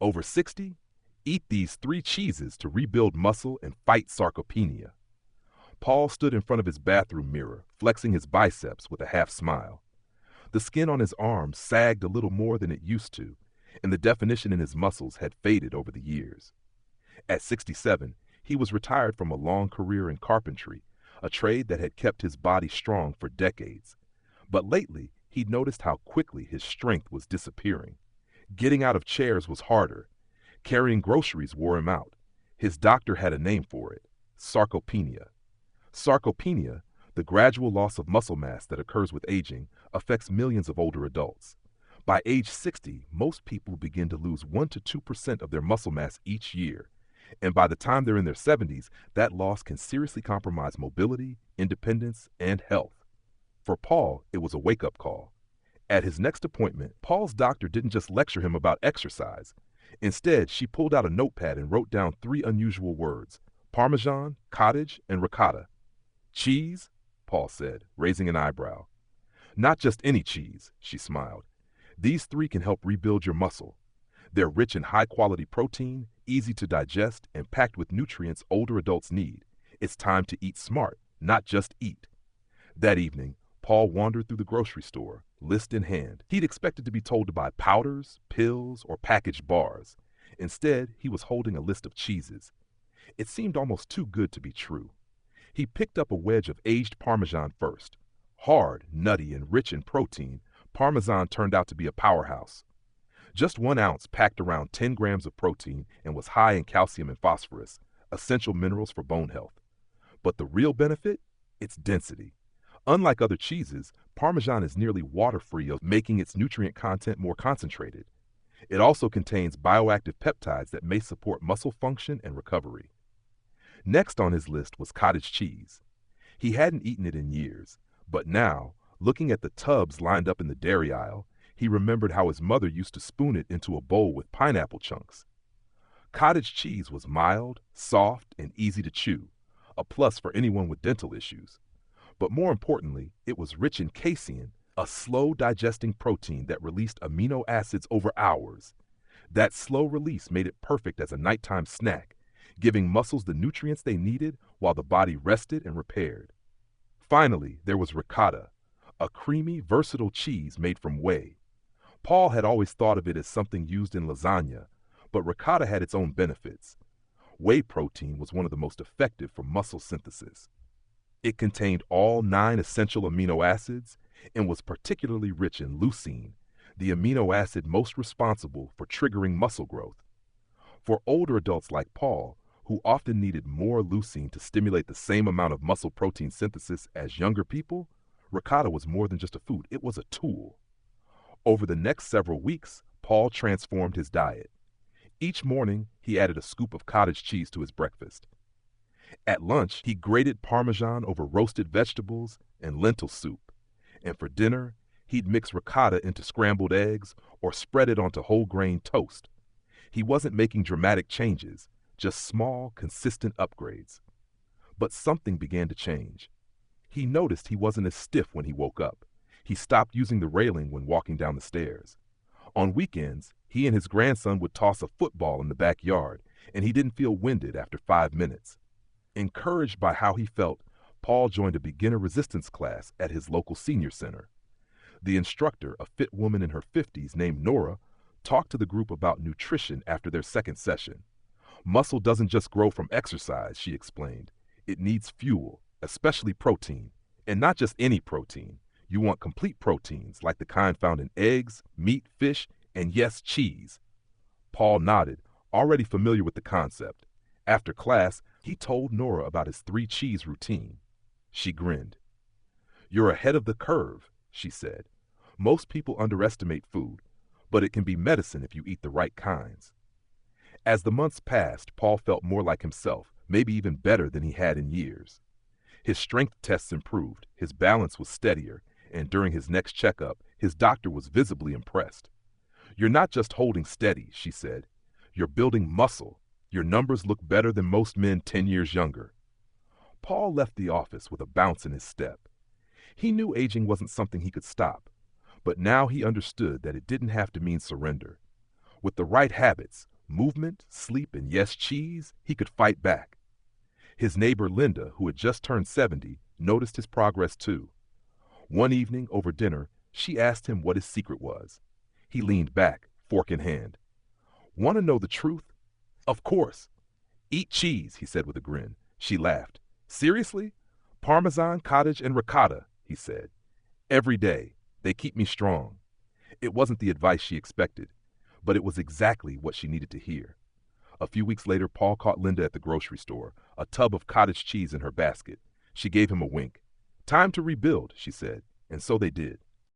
Over 60? Eat these 3 cheeses to rebuild muscle and fight sarcopenia. Paul stood in front of his bathroom mirror, flexing his biceps with a half smile. The skin on his arms sagged a little more than it used to, and the definition in his muscles had faded over the years. At 67, he was retired from a long career in carpentry, a trade that had kept his body strong for decades. But lately, he'd noticed how quickly his strength was disappearing. Getting out of chairs was harder. Carrying groceries wore him out. His doctor had a name for it: sarcopenia. Sarcopenia, the gradual loss of muscle mass that occurs with aging, affects millions of older adults. By age 60, most people begin to lose 1 to 2% of their muscle mass each year, and by the time they're in their 70s, that loss can seriously compromise mobility, independence, and health. For Paul, it was a wake-up call. At his next appointment, Paul's doctor didn't just lecture him about exercise. Instead, she pulled out a notepad and wrote down 3 unusual words: Parmesan, cottage, and ricotta. Cheese? Paul said, raising an eyebrow. Not just any cheese, she smiled. These 3 can help rebuild your muscle. They're rich in high-quality protein, easy to digest, and packed with nutrients older adults need. It's time to eat smart, not just eat. That evening, Paul wandered through the grocery store, list in hand. He'd expected to be told to buy powders, pills, or packaged bars. Instead, he was holding a list of cheeses. It seemed almost too good to be true. He picked up a wedge of aged Parmesan first. Hard, nutty, and rich in protein, Parmesan turned out to be a powerhouse. Just 1 ounce packed around 10 grams of protein and was high in calcium and phosphorus, essential minerals for bone health. But the real benefit? Its density. Unlike other cheeses, Parmesan is nearly water-free, making its nutrient content more concentrated. It also contains bioactive peptides that may support muscle function and recovery. Next on his list was cottage cheese. He hadn't eaten it in years, but now, looking at the tubs lined up in the dairy aisle, he remembered how his mother used to spoon it into a bowl with pineapple chunks. Cottage cheese was mild, soft, and easy to chew, a plus for anyone with dental issues. But more importantly, it was rich in casein, a slow-digesting protein that released amino acids over hours. That slow release made it perfect as a nighttime snack, giving muscles the nutrients they needed while the body rested and repaired. Finally, there was ricotta, a creamy, versatile cheese made from whey. Paul had always thought of it as something used in lasagna, but ricotta had its own benefits. Whey protein was one of the most effective for muscle synthesis. It contained all 9 essential amino acids and was particularly rich in leucine, the amino acid most responsible for triggering muscle growth. For older adults like Paul, who often needed more leucine to stimulate the same amount of muscle protein synthesis as younger people, ricotta was more than just a food, it was a tool. Over the next several weeks, Paul transformed his diet. Each morning, he added a scoop of cottage cheese to his breakfast. At lunch, he grated Parmesan over roasted vegetables and lentil soup. And for dinner, he'd mix ricotta into scrambled eggs or spread it onto whole grain toast. He wasn't making dramatic changes, just small, consistent upgrades. But something began to change. He noticed he wasn't as stiff when he woke up. He stopped using the railing when walking down the stairs. On weekends, he and his grandson would toss a football in the backyard, and he didn't feel winded after 5 minutes. Encouraged by how he felt, Paul joined a beginner resistance class at his local senior center. The instructor, a fit woman in her 50s named Nora, talked to the group about nutrition after their second session. Muscle doesn't just grow from exercise, she explained. It needs fuel, especially protein. And not just any protein. You want complete proteins, like the kind found in eggs, meat, fish, and yes, cheese. Paul nodded, already familiar with the concept. After class, he told Nora about his 3-cheese routine. She grinned. "You're ahead of the curve," she said. "Most people underestimate food, but it can be medicine if you eat the right kinds." As the months passed, Paul felt more like himself, maybe even better than he had in years. His strength tests improved, his balance was steadier, and during his next checkup, his doctor was visibly impressed. "You're not just holding steady," she said. "You're building muscle. Your numbers look better than most men 10 years younger." Paul left the office with a bounce in his step. He knew aging wasn't something he could stop, but now he understood that it didn't have to mean surrender. With the right habits, movement, sleep, and yes, cheese, he could fight back. His neighbor Linda, who had just turned 70, noticed his progress too. One evening over dinner, she asked him what his secret was. He leaned back, fork in hand. Want to know the truth? Of course. Eat cheese, he said with a grin. She laughed. Seriously? Parmesan, cottage, and ricotta, he said. Every day. They keep me strong. It wasn't the advice she expected, but it was exactly what she needed to hear. A few weeks later, Paul caught Linda at the grocery store, a tub of cottage cheese in her basket. She gave him a wink. Time to rebuild, she said, and so they did.